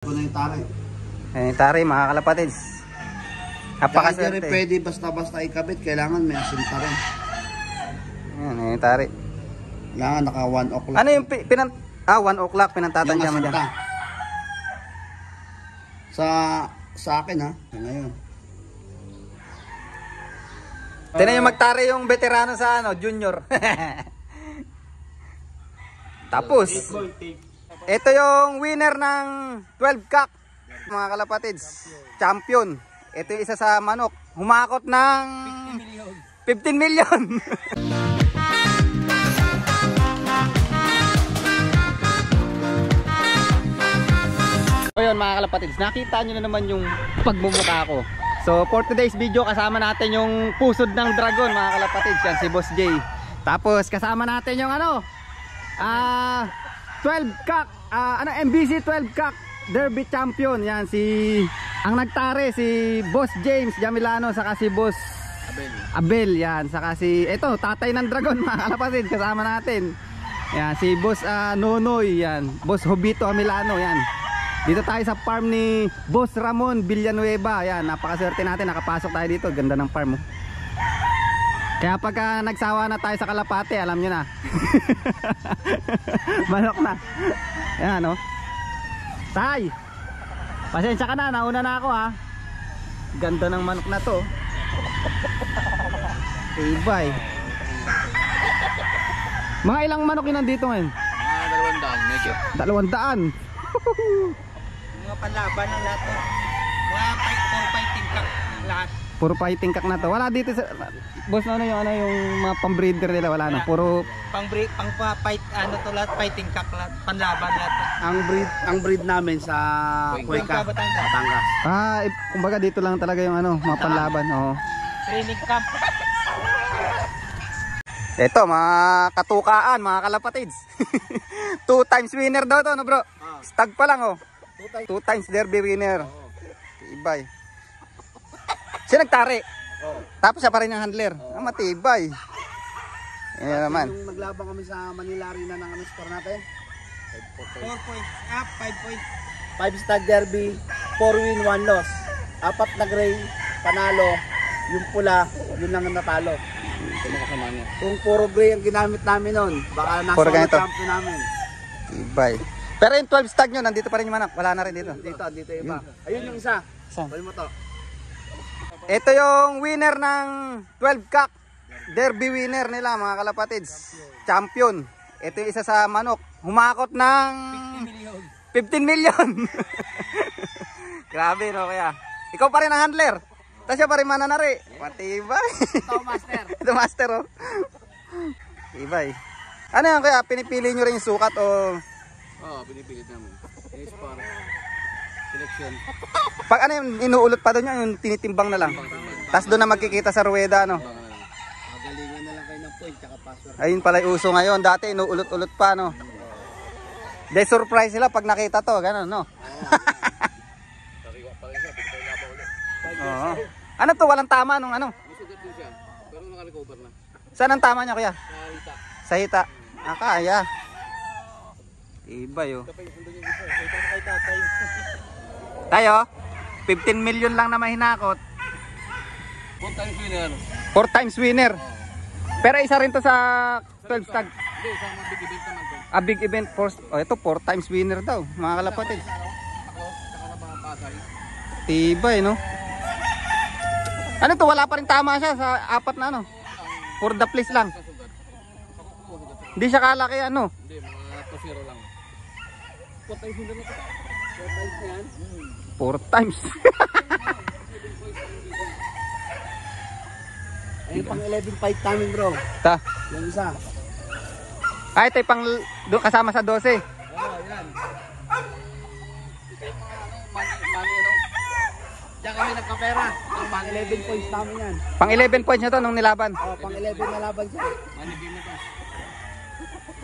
Ito na yung tari. Ayan yung tari mga kalapatids. Hindi rin pwede basta-basta ikabit. Kailangan may asinta rin. Ayan yung tari. Kailangan naka 1 o'clock. Ano yung 1 o'clock pinantatansya mo dyan? Sa akin ha. Ngayon. Tinan yung magtari yung veterano sa junior. Tapos, ito yung winner ng 12 cock mga kalapatids. Champion. Ito yung isa sa manok. Humakot ng 15 million. So yun mga kalapatids, nakita nyo na naman yung pagmumukha ko. So for today's video, kasama natin yung pusod ng dragon mga kalapatids. Yan si Boss J. Tapos kasama natin yung 12 cock, MBC 12 cock Derby champion. Yan ang nagtari si Boss James Jamilano, saka si Boss Abel. Yan, saka ito tatay ng dragon mga kalapatids, kasama natin. Yan si Boss Nonoy, yan Boss Hobito Amilano. Yan dito tayo sa farm ni Boss Ramon Villanueva. Yan, napakaswerte natin, nakapasok tayo dito. Ganda ng farm mo. Kaya pagka nagsawa na tayo sa kalapate, alam nyo na. Manok na. Yan Tay, pasensya ka na, nauna na ako ha. Ganda ng manok na to. Ibay. Mga ilang manok yun nandito ngayon? 200 medyo. 200. Mga panlaban ng lahat. Mga fighting cock lahat. Puro fighting cock na to. Wala dito sa boss yung mga pambreeder nila, wala na. Puro pang-fight lahat, fighting cock lahat, panlaban lahat. Ang breed namin sa Cuenca, Batangas. Kumbaga dito lang talaga yung mga panlaban. Training camp. Ito mga katukaan, mga kalapatids. 2 times winner daw to, bro? Stag pa lang 2 times derby winner. Ibay. Siya nagtari. Tapos siya pa rin ang handler. Matibay. Ayan naman. Yung naglabang kami sa Manila Arena ng store natin. 4 points up, 5 points. 5 stag derby, 4 win, 1 loss. 4 na gray, panalo. Yung pula, yun lang ang natalo. Kung puro gray ang ginamit namin nun, baka nasa champion namin. Ibay. Pero yung 12 stag nyo, nandito pa rin yung manok. Wala na rin dito. Dito iba. Ayun yung isa. Pwede mo to. Ito yung winner ng 12 cock Derby winner nila mga kalapatids. Champion. Ito yung isa sa manok. Humakot ng 15 million. Grabe kaya. Ikaw pa rin ang handler. Tapos siya pa rin mananari. Matibay. Ito master. Ito master Ibay. Ano yan kaya? Pinipili nyo rin yung sukat o? Pinipilit namin. Is para selection. Pag yung inuulot pa doon yung tinitimbang na lang. Tapos doon na magkikita sa ruweda Galingan na lang kayo ng point tsaka password. Ayun pala yung uso ngayon. Dati inuulot-ulot pa De surprise sila pag nakita to, ganun Oo. Ano to? Walang tama nung Masugat din siya. Pero naka-recover na. Saan ang tama niya kuya? Sa hita. Sa hita. Kaya. Ibay Tayo, 15 million lang na mahinakot. 4 times winner. 4 times winner. Pero isa rin to sa 12 stag. Hindi, sa mga big event naman to. Big event ito 4 times winner daw, mga kalapatids. Ako, saka na mga pasay. Tibay Ano to, wala pa rin tama siya sa 4 na For the place lang. Hindi siya kalaki Hindi, mga 2-0 lang. 4 times winner na to. 4 times na yan. 4 times. Ayun pang 11 fight namin bro. Yung isa. Ito yung kasama sa 12. Yan. Diyan kami nagkapera. Pang 11 points namin yan. Pang 11 points na to nung nilaban. Pang 11 na laban siya. Money game na to.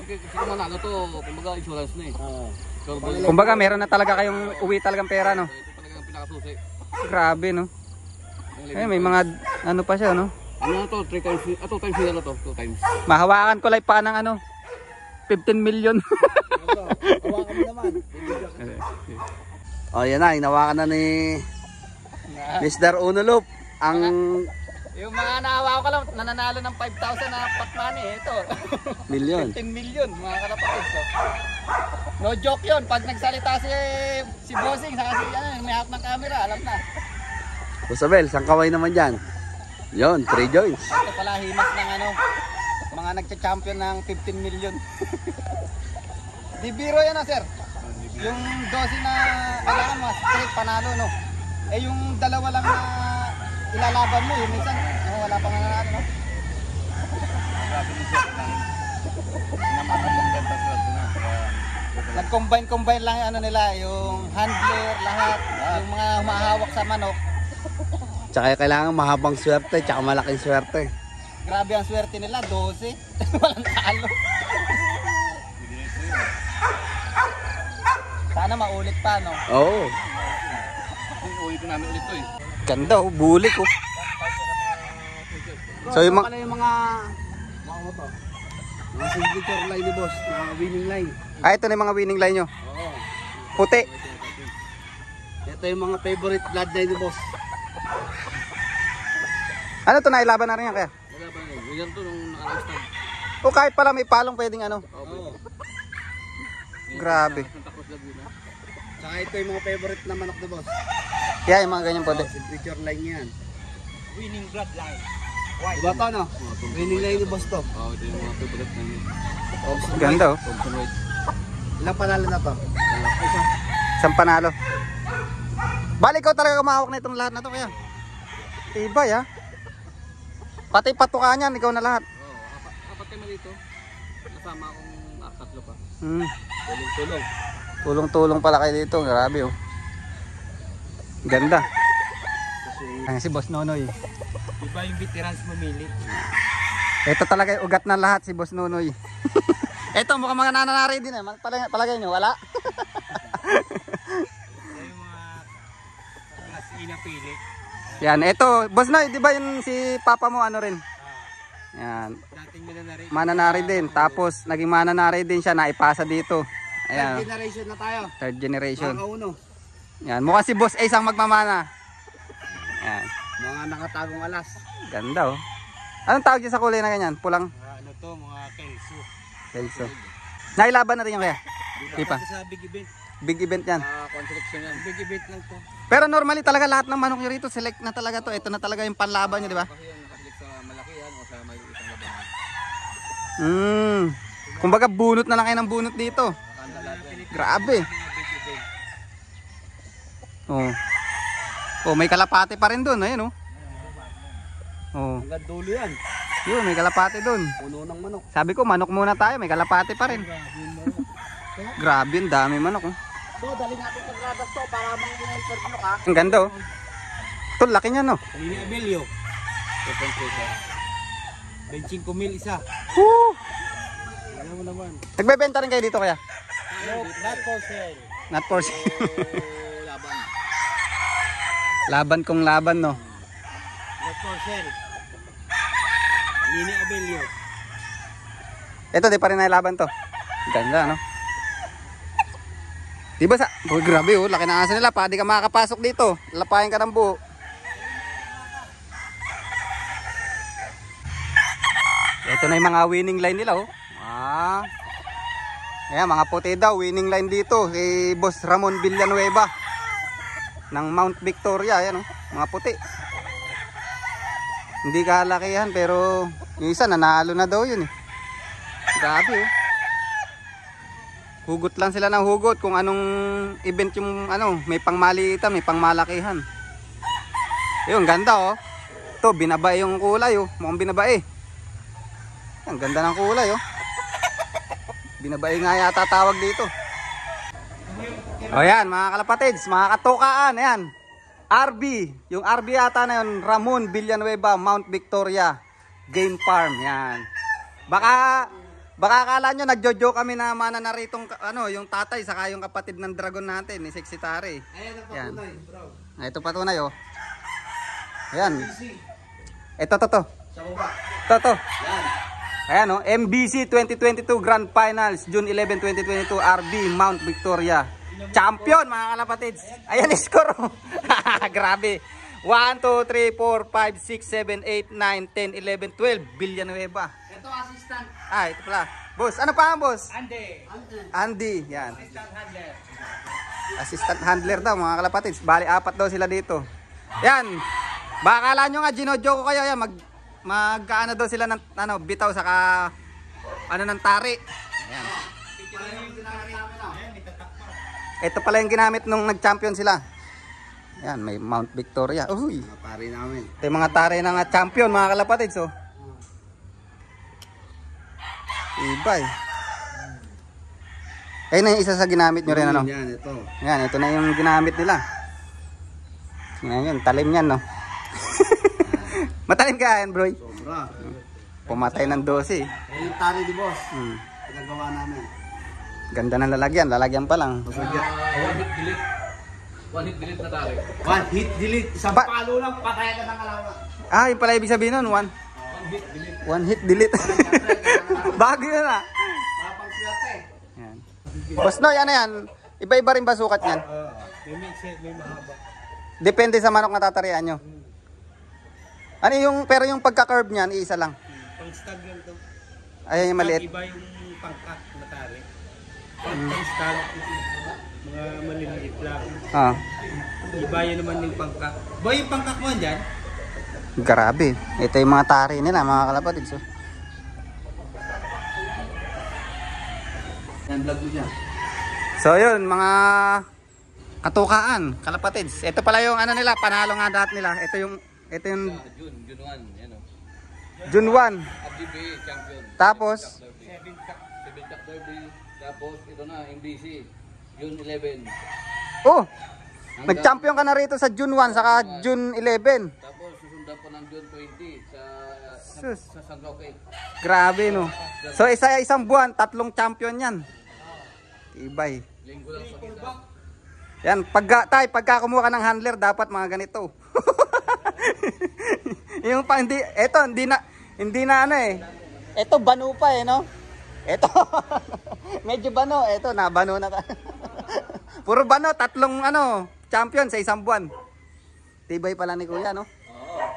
Sige manalo to, kumbaga insurance na Kumbaga meron na talaga kayong uwi talagang pera Ito talagang pinakasusi. Grabe may mga pa siya Ano to? 3 times, 2 times na to, 2 times. Mahawakan ko lang pa ng 15 million. Hawakan mo naman. O yan na, hinawakan na ni Mr. Unolop ang Yung mga naawa ko lang, nananalo ng 5,000 na pot money. Ito. milyon. 15 million, mga kalapatid. So, no joke yun. Pag nagsalita si Bossing, saka si may hawak ng camera, alam na. Busabel, sang kaway naman dyan. Yon, 3 joints. Ito pala himas ng mga nagcha-champion ng 15 million. Di biro yan sir. Yung 12 na kailangan mo, straight panalo no. Eh yung dalawa lang na ilalaban mo, yung minsan, wala pang nanalo no. Nag-combine lang yung nila, yung handler, lahat, yung mga humahawak sa manok. Tsaka kailangan mahabang swerte, tsaka malaking swerte. Grabe ang swerte nila, 12. Walang talo. Sana maulit pa, no? Oo. Ulitin namin ulit to eh. Ganda, bulik oh. So yung pala yung mga signature line ni boss, mga winning line. ito na yung mga winning line nyo. Oo. Puti. Ito yung mga favorite bloodline ni boss. Ano to, nailaban na rin yan kaya? Wala ba yun? Yan to nung nakalagstab. O kahit pala may palong pwedeng ano. Oo. Grabe. Santa Cruz Laguna. Tsaka ito yung mga favorite na manok ni boss. Kaya yung mga ganyan pwede. Signature line yan. Winning bloodline. Diba to no? Winning line ni boss to. Oo, ito yung mga favorite namin. Ganda oh. Thompson White. Ilang panalo na to? Isang panalo. Bali ikaw talaga kumahawak na itong lahat na to kaya. Ibay ah. Pati patuka niyan, ikaw na lahat. Oo, apat kayo dito. Kasama akong tatlo pa. Tulong-tulong. Tulong-tulong pala kayo dito. Grabe oh. Ganda. Ayan si Boss Nonoy. Iba yung veterans mamili. Ito talaga yung ugat ng lahat si Boss Nonoy. Ito mukhang mga nananari din eh. Palagay nyo, wala? Ito yung mga inapili. Yan, ito. Boss Noy, di ba yun si papa mo ano rin? Yan. Dating mananari. Mananari din. Tapos naging mananari din siya, naipasa dito. Ayan. Third generation na tayo. Third generation. Mga kauno. Yan, mukha si Boss Ace ang magmamana. Yan. Mga nakatagong alas. Ganda oh. Anong tawag dyan sa kulay na ganyan? Pulang Ano to, mga kelso. kelso. Nailaban na rin yung kaya? Di pa. Sa big event. Big event yan. Construction yan. Big event lang to. Pero normally talaga lahat ng manok nyo rito, select na talaga to. Ito na talaga yung panlaban nyo, di ba? Kasi yung nakaselect sa malaki yan o sa may isang labanan. Kumbaga bunot na lang kayo ng bunot dito. Nakanda lahat yan. Grabe. Big event. Oh. Oh, may kalapate pa rin doon, ayun oh. Oh. Hanggang dulo yan. Yun, may kalapate doon. Puno ng manok. Sabi ko, manok muna tayo, may kalapate pa rin. Grabe, ang dami manok oh. So, dali natin sa gradas to para mga-interview ka. Ang ganda oh. Ito, laki niya no. Kanina Abelio. 25,000 isa. Woo! Alam mo naman. Nagbebenta rin kayo dito kaya? No, not for sale. Not for sale. Laban. Laban kong laban no. Not for sale. Mini Abelio. Ito, di pa rin nailaban to. Ganda no. Diba sa... Oh, grabe oh, laki na asa nila pa. Di ka makakapasok dito. Lapayan ka ng buo. Ito na yung mga winning line nila oh. Ayan, mga puti daw. Winning line dito. Kay Boss Ramon Villanueva. Ng Mount Victoria. Ayan oh, mga puti. Hindi kalakihan pero yung isa nanalo na daw yun eh. Grabe oh. Hugot lang sila ng hugot kung anong event yung ano, may pangmaliitan, may pangmalakihan. Ayun, ganda oh. Ito, binabae yung kulay oh. Mukhang binabae. Ang ganda ng kulay oh. Binabae nga yata tawag dito. O yan, mga kalapatids, mga katukaan, ayan. RB, yung RB yata na yun, Ramon Villanueva, Mount Victoria Game Farm, yan. Baka akala nyo nagjojo kami na mananaritong ano, yung tatay saka yung kapatid ng dragon natin ni Sexy Tare. Ayan ang patunay, bro. Ito patunay oh. Ayan. Ito to. Sa baba. Ito. Yan. Ayan oh, MBC 2022 Grand Finals June 11, 2022 RB Mount Victoria champion mga kalapatids. Ayan score. Grabe. 1, 2, 3, 4, 5, 6, 7, 8, 9, 10, 11, 12. Villanueva. Ito assistant. Ah, ito pala. Boss, ano pa ang boss? Andy. Andy. Yan. Assistant handler. Assistant handler daw mga kalapatids. Bali, 4 daw sila dito. Yan. Baka akala nyo nga, ginodyo ko kayo. Yan, magkaano daw sila ng ano, bitaw saka ano ng tari. Yan. Ito pala yung ginamit nung nag-champion sila. Yan, may Mount Victoria. Uy. Mga pare namin. Ito yung mga tari ng champion mga kalapatids. Oh. Ibay. Ayun na yung isa sa ginamit nyo rin, ano? Yan, ito. Yan, ito na yung ginamit nila. Yan yun, talim yan, no? Matalim ka yan, bro. Sobra. Pumatay ng 12. Yung tari di boss. Hmm. Pinagawa namin. Ganda ng lalagyan pa lang. One hit delete. One hit delete na tali. One hit delete. Isang palo lang, patay ka ng kalawa. Ah, yung pala ibig sabihin nun, One hit delete. one hit delete. Bago yun, ah. Mapang swerte. Yan. Boss Noy, ano yan? Iba-iba rin ba sukat yan? May mixed, may mahaba. Depende sa manok na tatarian nyo. Ano yung, pero yung pagka-curve niyan, iisa lang. Pang-stag lang to. Ayan yung maliit. Iba yung pangkat na tali. Pang-stag, mga maliliit lang. Ah, Iba yun naman yung pangkat. Boy, yung pangkat mo dyan? grabe. Ito yung mga tari nila, mga kalapatids. So. Yan, vlog mo dyan. So yun, mga katukaan, kalapatids. Ito pala yung ano nila, panalo nga lahat nila. Ito yung June 1, yan o. June 1. FGP champion. Tapos, 7 Cup Derby. Tapos ito na, MBC. June 11. oh, nag-champion ka na rito sa June 1 saka June 11. Tapos susundan po ng June 20 Sus, sa San Roque. grabe no. So isang buwan, 3 champion yan. Ibay. Linggo lang sa kita. Yan, pagka kumuha ka ng handler, dapat mga ganito. Yung pa, hindi na ano eh. Ito, bano pa eh, no? Ito, medyo bano. Ito, nabano na tayo. Puro bano, 3 champion sa isang buwan. Tibay pala ni Kuya, no? Oo.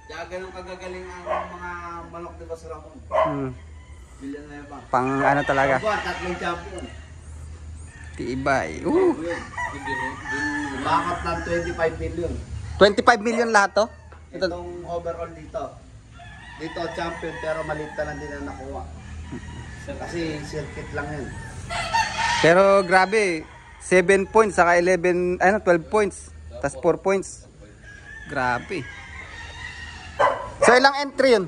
Kaya ganun kagagaling ang mga manok di ba sa Ramon? Villanueva. Pang ano talaga, Buwan, 3 champion. tibay. Bakit ng 25 million. 25 million lahat to? Itong overall dito. Dito champion pero maliit na lang din ang nakuha. Kasi circuit lang yun. Pero grabe, 7 points saka 12 points. Tas 4 points. Grabe. So ilang entry yun?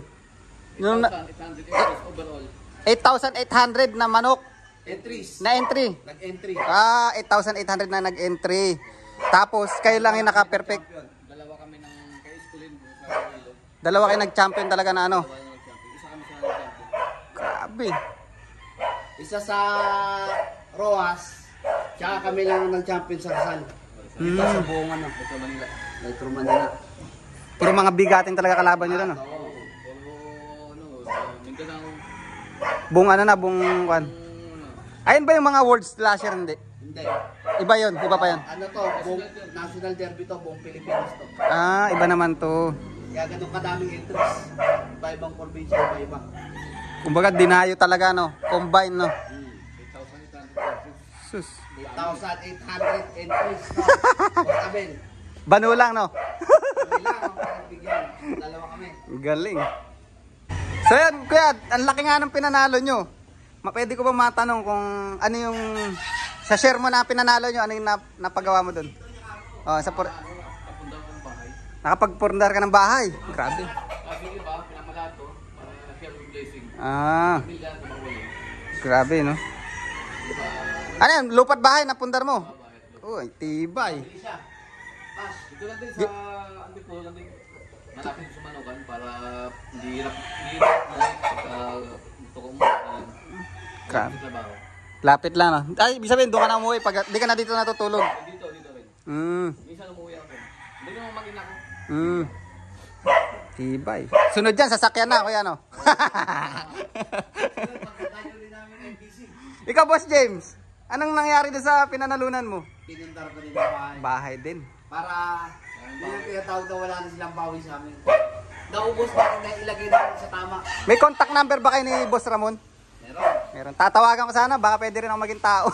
Yung 800 overall. 8,800 na manok Entries. na entry. Nag-entry. Ah, 8,800 na nag-entry. Tapos kayo lang yung naka-perfect. Dalawa kami ng kay-schoolin sa Iloilo. Dalawa kayo nag-champion talaga na ano. Dalawa yung nag-champion. Isa kami sa nag-champion. Grabe. Isa sa Roas. Tsaka kami lang ng champion sa Rizal. Dito sa buong ano. Sa Manila. Metro Manila. Puro mga bigatin talaga kalaban nyo doon. Oo. Puro Mindanao. Buong ano na, buong kwan. Ayun ba yung mga world slasher? Hindi. Hindi. Iba yun, iba pa yun. Ano to? Buong national derby to. Buong Pilipinas to. Ah, iba naman to. Kaya ganun kadaming entries. Iba-ibang probinsya, iba-iba. Kumbaga dinayo talaga no, combine no. 8,800 Sus. 8,800 entries. No? Abel. Bano lang no. Kami lang ang pinagbigyan. Dalawa kami. Galing. So yan, kuya, ang laki nga ng pinanalo nyo. Pwede ko ba matanong kung ano yung sa share mo na pinanalo nyo, ano yung napagawa mo doon? Oh, Napunda ko ng bahay. nakapagpundar ka ng bahay. Grabe. Kasi iba, pinamalato. Share with blessing. Ah, Pamilya sa Mawali. grabe no. Ano yan, lupat bahay na pundar mo? Uy, tibay. Dito lang din sa Andito lang din. Malapit sa Manokan para hindi hirap. Gusto ko mo. Grabe. Trabaho. Lapit lang no. Ay, ibig sabihin doon ka na umuwi pag di ka na dito natutulog. Dito rin. Mm. Minsan umuwi ako. Hindi naman maging ako. Mm. Tibay. Sunod dyan, sasakyan na, kuya no. Ikaw, Boss James. Anong nangyari doon sa pinanalunan mo? Pinundar ko din ang bahay. Bahay din. Para hindi yung tinatawag na wala na silang bawi sa amin. Naubos na rin na ilagay natin sa tama. May contact number ba kayo ni Boss Ramon? Meron. Meron. Tatawagan ko sana, baka pwede rin ako maging tao.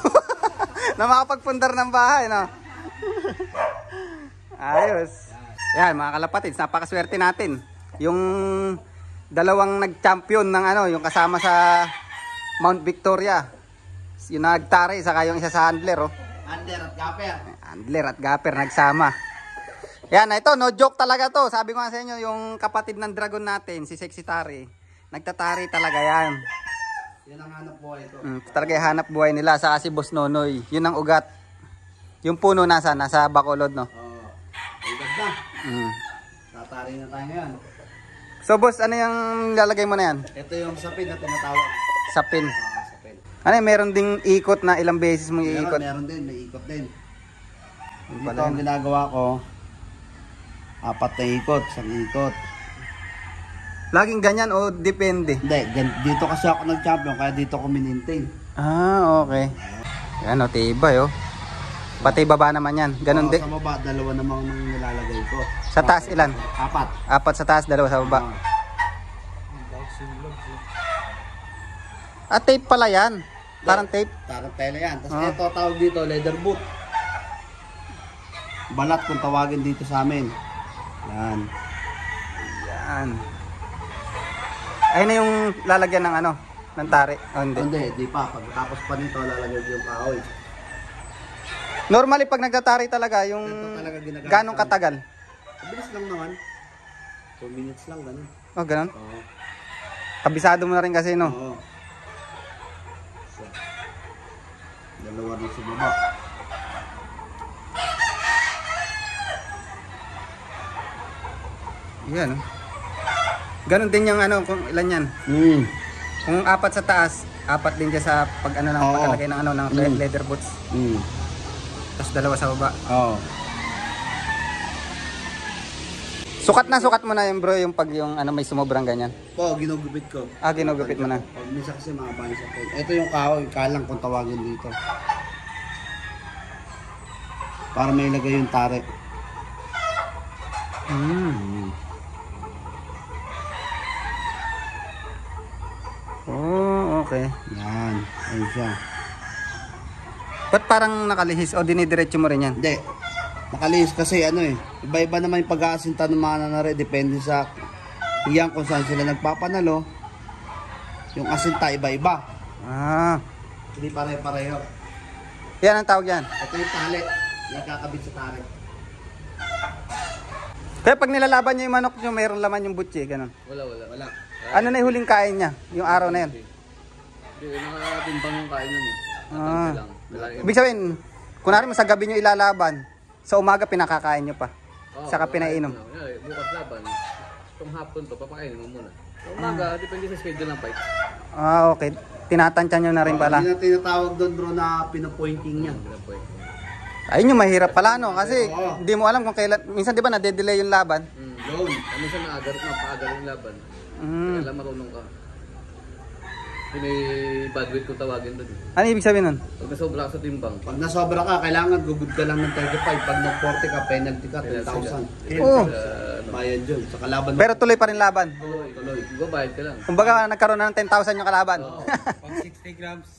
Na makapagpundar ng bahay, no? Ayos. Yan, mga kalapatids, napakaswerte natin. Yung dalawang nag-champion ng ano, yung kasama sa Mount Victoria. Yung nagtari, saka yung isa sa handler, oh. Under at Gapper. Handler at Gapper nagsama. Yan, ito, no joke talaga to. Sabi ko nga sa inyo, yung kapatid ng dragon natin, si Sexy Tari, nagtatari talaga yan. Yan ang hanap buhay ito. Talaga yung hanap buhay nila, saka si Boss Nonoy. Yun ang ugat. Yung puno nasa Bacolod, no? Oo. Ugat na. Tatari na tayo ngayon. So, Boss, ano yung lalagay mo na yan? Ito yung sapin na tinatawag. Sapin. Sapin. Ano yun, meron ding ikot na ilang beses mong iikot. Meron din, may ikot din. Yung Dito pala ang yun. ginagawa ko, 4 na ikot, 1 ikot. Laging ganyan o depende? Hindi, dito kasi ako nag-champion, kaya dito ko minintain. Ah, okay. Yan o, tibay o. Pati baba naman yan. Ganon din. Sa baba, 2 namang nilalagay ko. Sa taas ilan? 4. 4 sa taas, 2 sa baba. Ah, tape pala yan. Parang tape. Parang tela yan. Tapos ito tawag dito, leather boot. Balat kung tawagin dito sa amin. Yan. Yan. Ayun na yung lalagyan ng ano, ng tari. O hindi. Hindi, di pa. Pagkatapos pa nito, lalagay ko yung kahoy. Normally pag nagtatari talaga, yung Ito talaga ginagamit ganong namin. katagal? Mabilis lang naman. 2 minutes lang, ganun. Oh, ganon. Oo. Kabisado mo na rin kasi, no? Oo. So, 2 rin sa baba. Yan. Ganon din yung ano, kung ilan yan. Kung 4 sa taas, 4 din dyan sa pag ano ng Oo. pagkalagay ng ano ng leather boots. Tapos 2 sa baba. Oo. Sukat mo na yung bro yung pag yung ano may sumobrang ganyan. Po, ginugupit ko. Ah, ginugupit mo na. Pag minsan kasi mga bahay sa pwede. Ito yung kahoy, kalang kung tawagin dito. Para may ilagay yung tare. Oh, okay. Yan, ayun siya. Ba't parang nakalihis o dinidiretso mo rin yan? Hindi, nakalihis kasi ano eh. Iba-iba naman yung pag-aasinta ng mga nanare. Depende sa iyan kung saan sila nagpapanalo. Yung asinta iba-iba. Ah, Hindi pare-pareho. yan ang tawag yan. Ito yung tali. Yung kakabit sa tali. Kaya pag nilalaban niyo yung manok niyo, mayroon laman yung butchi, ganun. Wala. Ano na yung huling kain niya? Yung araw na yan? Hindi, nakatimbang yung kain nun eh. Ah. Lang. Ibig sabihin, kunwari mo sa gabi niyo ilalaban, sa umaga pinakakain niyo pa. Saka pinainom. Bukas laban. Itong hapon to, papakainin mo muna. Sa umaga, depende sa schedule ng fight. Ah, okay. Tinatansya niyo na rin pala. Hindi na tinatawag doon bro na pinapointing niya. Ayun yung mahirap pala, no? Kasi Oo. hindi mo alam kung kailan. Minsan di ba nade-delay yung laban? Doon. Kami sa napaagal yung laban. Mm. Kailan marunong ka. Hindi may bad weight kung tawagin doon. Ano ibig sabihin nun? Pag nasobra ka sa timbang, Pag nasobra ka, kailangan gugud ka lang ng 35. Pag nag-40 ka, penalty ka, 10,000. Oo. Bayad yun. Sa kalaban mo. Pero tuloy pa rin laban. Tuloy. babayad ka lang. Kumbaga nagkaroon na ng 10,000 yung kalaban. Oo. Pag 60 grams,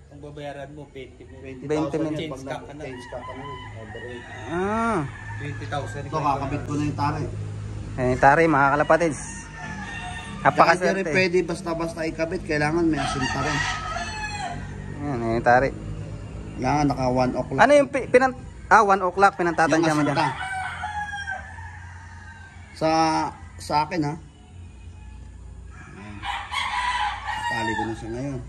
kung babayaran mo, 20 mo. 20,000 minutes. yun. Pag nag-change ka pa naman. Overrate. Ah. 20,000. Ito, kakabit ko na yung tare. Eh, tari, mga kalapatids. Hindi rin Napakaswerte. pwede basta-basta ikabit. Kailangan may asinta rin. Yan, eh, tari. Kailangan naka 1 o'clock. Ano yung 1 o'clock pinantatansya mo dyan? asinta. Sa akin ha. Ayan. Tali ko na siya ngayon.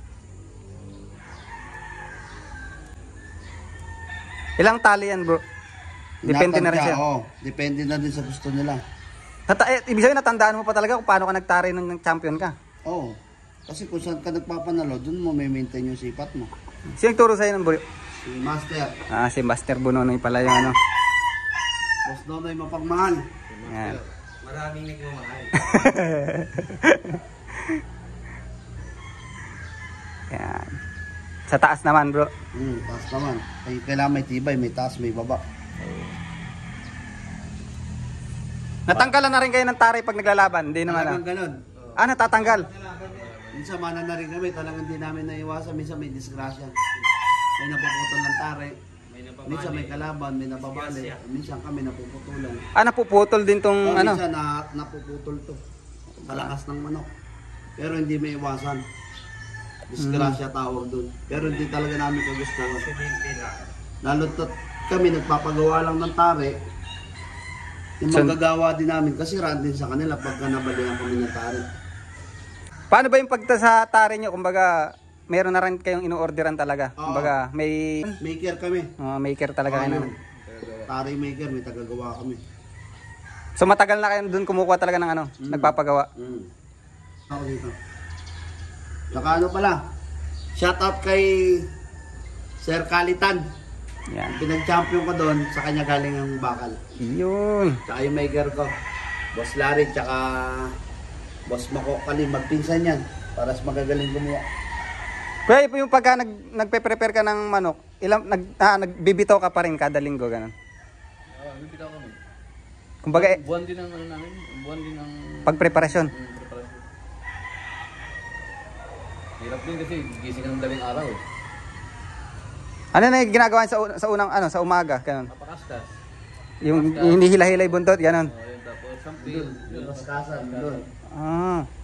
Ilang tali yan, bro? Depende na rin siya. Oo, depende na din sa gusto nila. Ibig sabihin, natandaan mo pa talaga kung paano ka nagtari ng champion ka. Oo. Kasi kung saan ka nagpapanalo, dun mo may maintain yung sipat mo. Sino turo sa'yo ng bro? Si Master. Ah, si Master Bunonoy pala yung ano. Boss Nonoy mapagmahal. Yan. Maraming nagmamahal. Yan. Sa taas naman, bro. Taas naman. Ay, kailangan may tibay, may taas, may baba. Natanggalan na rin kayo ng taray pag naglalaban, hindi naman. Talagang ganun. Natatanggal. Minsan mana na rin kami, talagang hindi namin naiwasan. Minsan may disgrasya. May napuputol ng tare. Minsan may kalaban, may nababali. Minsan kami napuputulan. Napuputol din tong ano. Minsan napuputol to. Sa lakas ng manok. Pero hindi may iwasan. Disgrasya tawag doon. Pero hindi talaga namin kagustuhan. Lalo't kami nagpapagawa lang ng tare. Yung magagawa din namin kasi raan din sa kanila pagka nabalihan kami ng tare. Paano ba yung pagta sa tare nyo? Kumbaga, meron na rin kayong inu-orderan talaga. Kumbaga, may maker kami. maker talaga kayo. Tare maker, may tagagawa kami. So matagal na kayo doon kumukuha talaga ng ano, nagpapagawa. Ako dito. Saka ano pala, shout out kay Sir Kalitan. Yan. Pinag-champion ko doon, sa kanya galing ang bakal. Yun. Tsaka yung maker ko, Boss Larry, tsaka Boss Mako Kalim, magpinsan yan. Para mas magagaling gumawa. Kaya yung pagka nagpe-prepare ka ng manok, nagbibitaw ka pa rin kada linggo, ganun. Bibitaw kami. Kumbaga, Buwan din ang ano namin, buwan din ang pagpreparasyon. preparasyon. Hirap din kasi gising ka ng daling araw eh. Ano na yung ginagawa sa unang ano, sa umaga, ganun. Napakastas. Yung hinihila-hilay buntot, ganun. Yun, tapos sampil. Kaskasan, doon.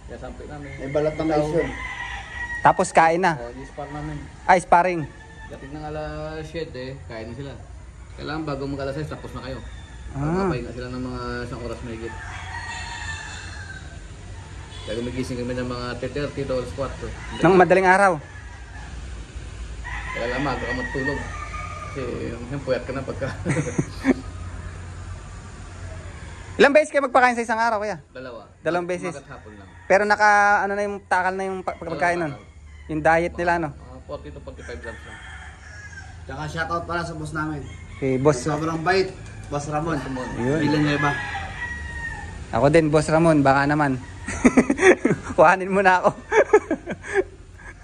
Kaya sampil namin. May balat ng mais yun. Tapos kain na. Ispar namin. Sparring. Dating ng alas 7, kain na sila. Kailangan bago mag alas 6, tapos na kayo. Papahinga sila ng mga isang oras may higit. Kaya gumigising kami ng mga 3:30 to 4. Nang madaling araw. Kaya lang maaga ka matulog. Kasi yung puyat ka na pagka. Ilang beses kayo magpakain sa isang araw, kaya? Dalawang beses. Umagat hapon lang. Pero naka, ano na yung takal na yung pagkain nun? Yung diet nila, no? 40 to 45 grams lang. Tsaka shout out pala sa boss namin. Okay, boss. Sobrang bait. Boss Ramon. Yun. Villanueva. Ako din, Boss Ramon, baka naman. Kuhanin mo na ako.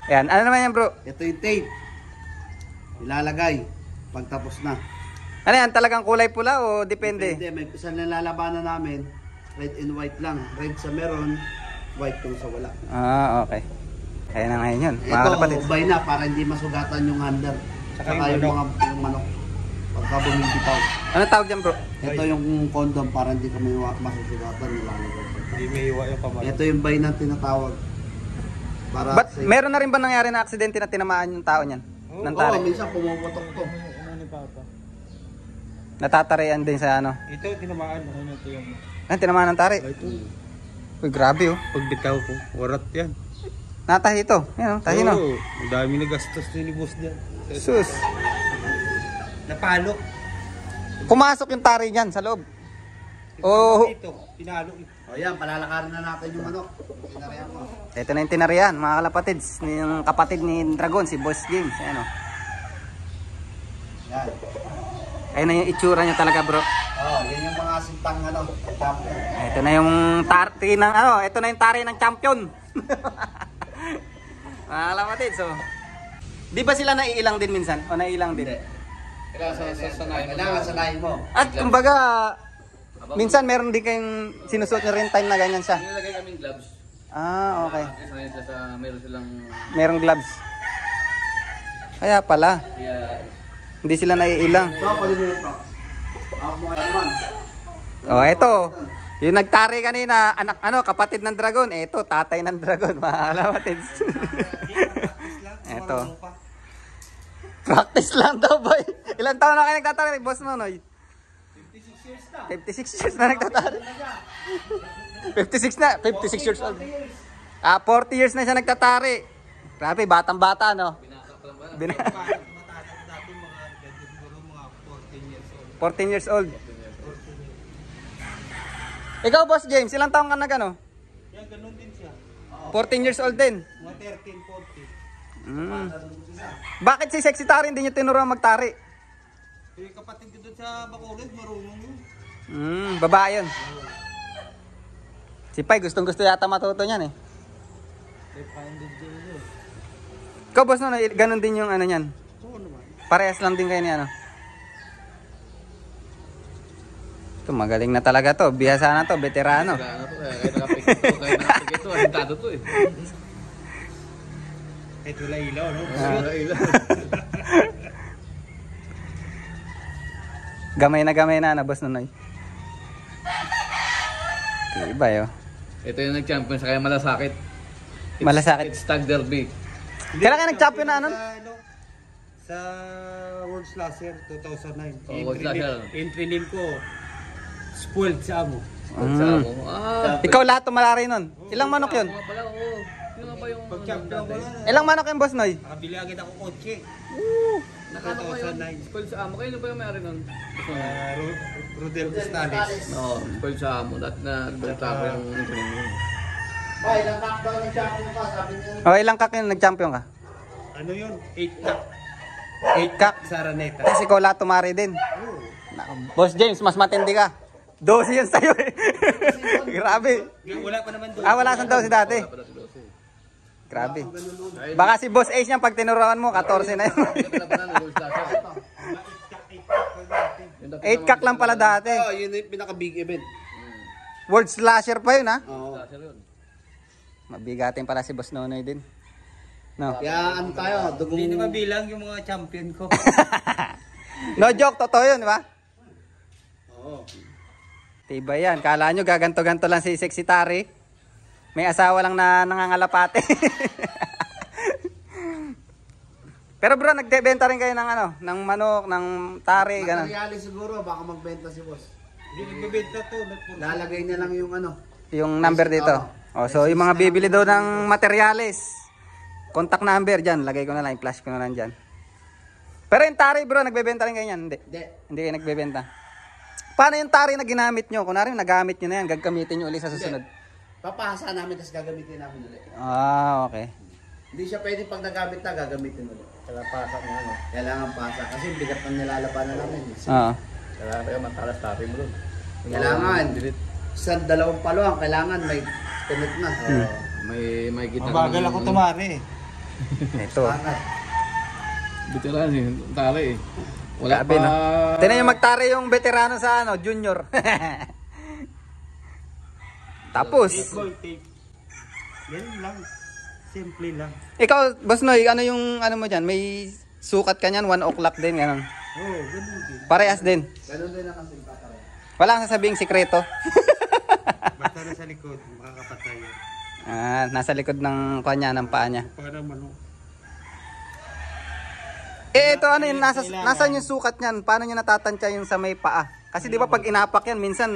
Ayan, ano naman yan, bro? Ito yung tape. Ilalagay. Pagtapos na. Ano yan, talagang kulay pula o depende? Depende. May isang nalalabanan namin. Red and white lang. Red sa meron. White kung sa wala. Okay. Ayan na ngayon yun. Mga Ito, kapatid. bay na para hindi masugatan yung hander. Saka yung manok. Pagka bumibitaw. Ano tawag dyan, bro? Ito yung condom para hindi kami masusugatan. Hindi may iwa yung kamay. Ito yung bay na tinatawag. Para But meron na rin ba nangyari na aksidente na tinamaan yung tao niyan? Ng tari? Oo, minsan pumuputok to. Ano ni Papa? Natatarean din sa ano? Ito, tinamaan. Ano ito yung... Tinamaan ng tari? Ito. Uy, grabe oh. Pagbitaw ko, warat yan. Natahi ito. Yan oh, tahi no. Oo, ang dami na gastos ni boss dyan. Sus. Napalo. Pumasok yung tari niyan sa loob. Oh, Ito, pinalo. O yan, palalakarin na natin yung manok. Tinarayan mo. ito na yung tinarian, mga kalapatids. Yung kapatid ni Dragon, si Boss James. Ayan oh. Yan. Ayun na yung itsura niya talaga, bro. Yan yung mga sintang champion. Ito na yung tari ng ano, ito na yung tari ng champion. Mga kalapatids, so. Di ba sila naiilang din minsan? O naiilang din? Kailangan sanayin mo. At kumbaga, minsan meron din kayong sinusuot nyo rin time na ganyan siya. Nilagay kaming gloves. Okay. Sanay sila sa meron silang Merong gloves. Kaya pala, kaya hindi sila naiilang. So, pwede mo yung ako mo naman. Ito. Yung nagtari kanina, kapatid ng dragon. Ito, tatay ng dragon, mga kalapatids. Ito. Practice lang daw, boy. Ilan taon na kayo nagtatari, boss mo, Noy? 56 years na. 56 years na nagtatari. 56 na, 56 years old. 40 years na siya nagtatari. Grabe, batang-bata, no? Dati mga, siguro mga 14 14 years old. years old. Ikaw, Boss James, ilang taong ka na gano? Yan, ganun din siya. 14 years old din. Mga 13, 14. Bakit si Sexy Tari hindi nyo tinuruan magtari? Yung kapatid ko doon sa Bacolod, marunong yun. Babae yun. Si Pai, gustong gusto yata matuto niyan eh. Ikaw, boss, no, ganun din yung ano niyan. Oo naman. Parehas lang din kayo ni ano. Ito, magaling na talaga to. Bihasa na to, veterano. Ano to, kahit nakapik ito, asintado to eh. Kahit wala ilaw, no? Gamay na, boss Nonoy. Iba yo. Ito yung nag-champion sa kaya malasakit. Malasakit. It's Stag Derby. Kailan kayo nag-champion na ano? Sa World Slasher 2009. Oh, World Slasher. Entry name ko, Spoiled sa amo. Sa mo. Ikaw lahat tumalari nun. Ilang manok yun? Nga pala, oo. Yun nga ba yung... Pag-champion ko na, Ilang manok yung boss Noy? nakabili agad ako kotse. Nakano ko yun? 2009. Spoil sa amo. Kayo na ba yung may-ari nun? Rodel Gustales. Oo, spoil sa amo. Dati na nagbalita ko yung nagkaroon mo. Ay, ilang kak daw ng champion ka, sabi niya. O, ilang kak yun nag-champion ka? Ano yun? 8 kak. 8 kak. Sa Araneta. Kasi ikaw lahat tumari din. Boss James, mas matindi ka. 12 yun sa'yo eh. Grabe. Wala pa naman doon. Wala saan daw si dati. Grabe. Baka si Boss Ace niyan pag tinuruan mo, 14 na yun. 8 kak lang pala dati. Oh, yun yung pinaka-big event. World Slasher pa yun ha. Oo. Mabigatin pala si Boss Nonoy din. No. Kaya ano tayo, dugong... Hindi na mabilang yung mga champion ko. No joke, totoo yun, di ba? Oo. Tiba yan. Kala nyo gaganto-ganto lang si Sexy Tari. May asawa lang na nangangalapate. Pero bro, nagbebenta rin kayo ng ano, ng manok, ng tari, gano'n. Materialis siguro, baka magbenta si boss. Hindi nagbebenta to. Lalagay niya lang yung ano. Yung number dito. Oh, so yung mga bibili daw ng materyales. Contact number dyan. Lagay ko na lang, i-flash ko na lang dyan. Pero yung tari bro, nagbebenta rin kayo yan? Hindi. Hindi. Hindi kayo nagbebenta. Paano yung tari na ginamit nyo? Kunwari nagamit nyo na yan, gagamitin nyo ulit sa susunod. Papahasa namin, tapos gagamitin namin ulit. Ah, okay. Hindi siya pwede pag nagamit na, gagamitin ulit. Kaya pasa mo ano. Kailangan pasa. Kasi bigat ng nilalabanan namin. Oo. Kaya matalas tayo mo doon. Kailangan. Isang dalawang paluang, kailangan may kunot na. May kita. Mabagal ako tumari. Ito. Pangat. Veteran eh, tali eh. Wala Grabe, pa. no? Tinan yung magtari yung veterano sa ano, junior. Tapos, 8-ball tape. Yan lang. Simple lang. ikaw, Boss Noy, ano yung ano mo dyan? May sukat ka niyan, 1 o'clock din, gano'n. Oo, ganun din. Parehas din. Ganun din ang kasi patara. Wala kang sasabing sikreto. Basta na sa likod, makakapatay yan. Ah, nasa likod ng kanya, ng paa niya. Para manok. Eh, ito ano yun, nasaan yung sukat niyan? Paano niya natatansya yung sa may paa? Kasi di ba pag inapak yan, minsan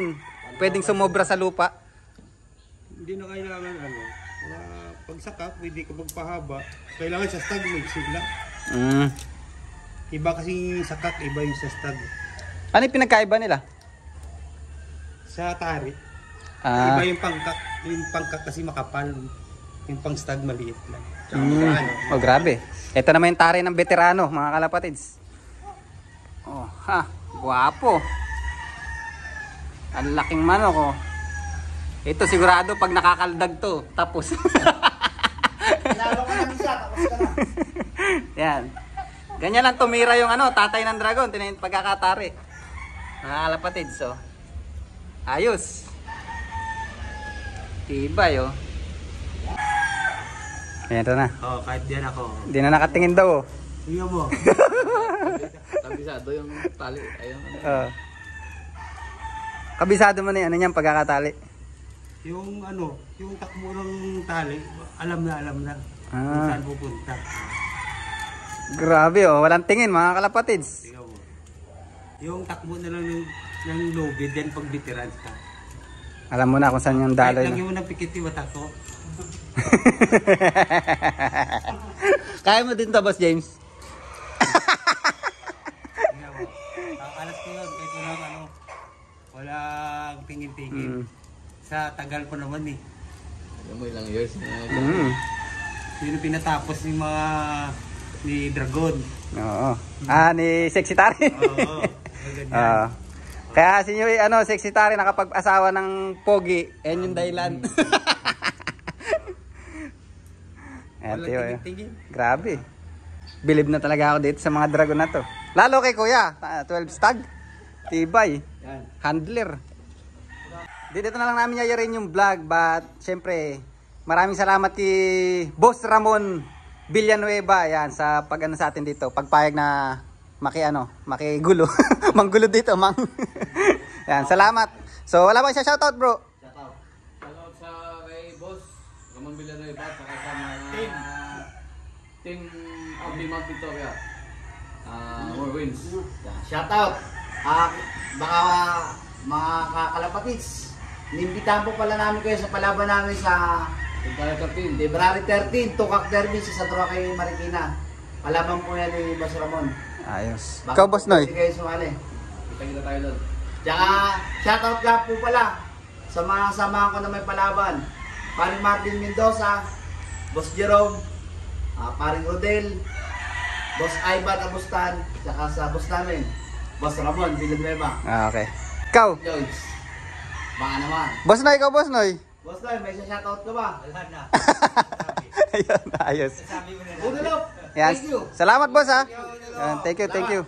pwedeng sumobra sa lupa. Hindi na kailangan ano. Pag saka, pwede ka magpahaba. Kailangan sa stag, may sila. Mm. Iba kasi sakak, iba yung sa stag. Ano yung pinagkaiba nila? Sa tari, Ah, iba yung pangkak. Yung pangkak kasi makapal. Yung pang stag maliit lang. oh, grabe. Ito naman yung tari ng veterano, mga kalapatids. Oh, ha, guwapo. Ang laking manok, oh. Ito sigurado pag nakakaldag to, tapos. Pinalo ka lang isa, tapos ka na. Yan. Ganyan lang tumira yung ano, tatay ng dragon, tinayin pagkakatari. Mga kalapatids, oh. Ayos. Tibay, oh. Ayan, ito na. Oo, kahit diyan ako. Hindi na nakatingin daw, oh. Tingnan mo. Kabisado yung tali. Ayun. Kabisado mo na yan, ano yan, pagkakatali. Yung ano, yung takbo ng tali, alam na. Kung Ah. saan pupunta. Grabe, oh. Walang tingin, mga kalapatids. Tingnan mo. Yung takbo na lang ng lobid, yan pag veteran ka. Alam mo na kung saan yung Kahit daloy. lang No? yung napikit yung mata ko. Kaya mo din to, Boss James? Tingnan mo. Alas ko yun, kahit walang ano, walang tingin-tingin. Sa tagal ko naman eh. Alam mo ilang years na. Yun yung pinatapos yung mga ni Dragon. Oo. Ah, ni Sexy Tari. Oo. Ah. Kaya si ano, Sexy Tari nakapag-asawa ng Pogi. Yan yung dahilan. Ayan, Walang tiyo. tingin-tingin. Grabe. Bilib na talaga ako dito sa mga dragon na to. Lalo kay kuya, 12 stag. Tibay. Yan. Handler. Dito na lang namin yayarin yung vlog, but syempre maraming salamat kay Boss Ramon Villanueva yan sa pag-ano sa atin dito. Pagpayag na makigulo. Manggulo dito, mang. Yan, salamat. So wala ba siya shoutout, bro? Shoutout sa kay Boss Ramon Villanueva at saka sa mga team of the Mount Victoria. More wins. Shout out. Baka mga kakalapatids. Inimbitahan po pala namin kayo sa palaban namin sa February 13, Tukak Derby sa Durakay, Marikina. Palaban po yan ni Boss Ramon. Ayos. Baka Ikaw, Boss Noy. hindi kayo sumali. Kita tayo doon. Tsaka shoutout nga po pala sa mga samahan ko na may palaban. Paring Martin Mendoza, Boss Jerome, Paring Rodel, Boss Ivan Abustan, tsaka sa boss namin, Boss Ramon Villanueva. Okay. Ikaw, Joyce, baka naman. Boss Noy, ikaw, Boss Noy. Boss Noy, may shoutout ka ba? Wala na. Ayun, ayos. Sabi mo na Udulop, Yan. thank you. Salamat, boss, ha. Thank you, Yan, thank you, thank you.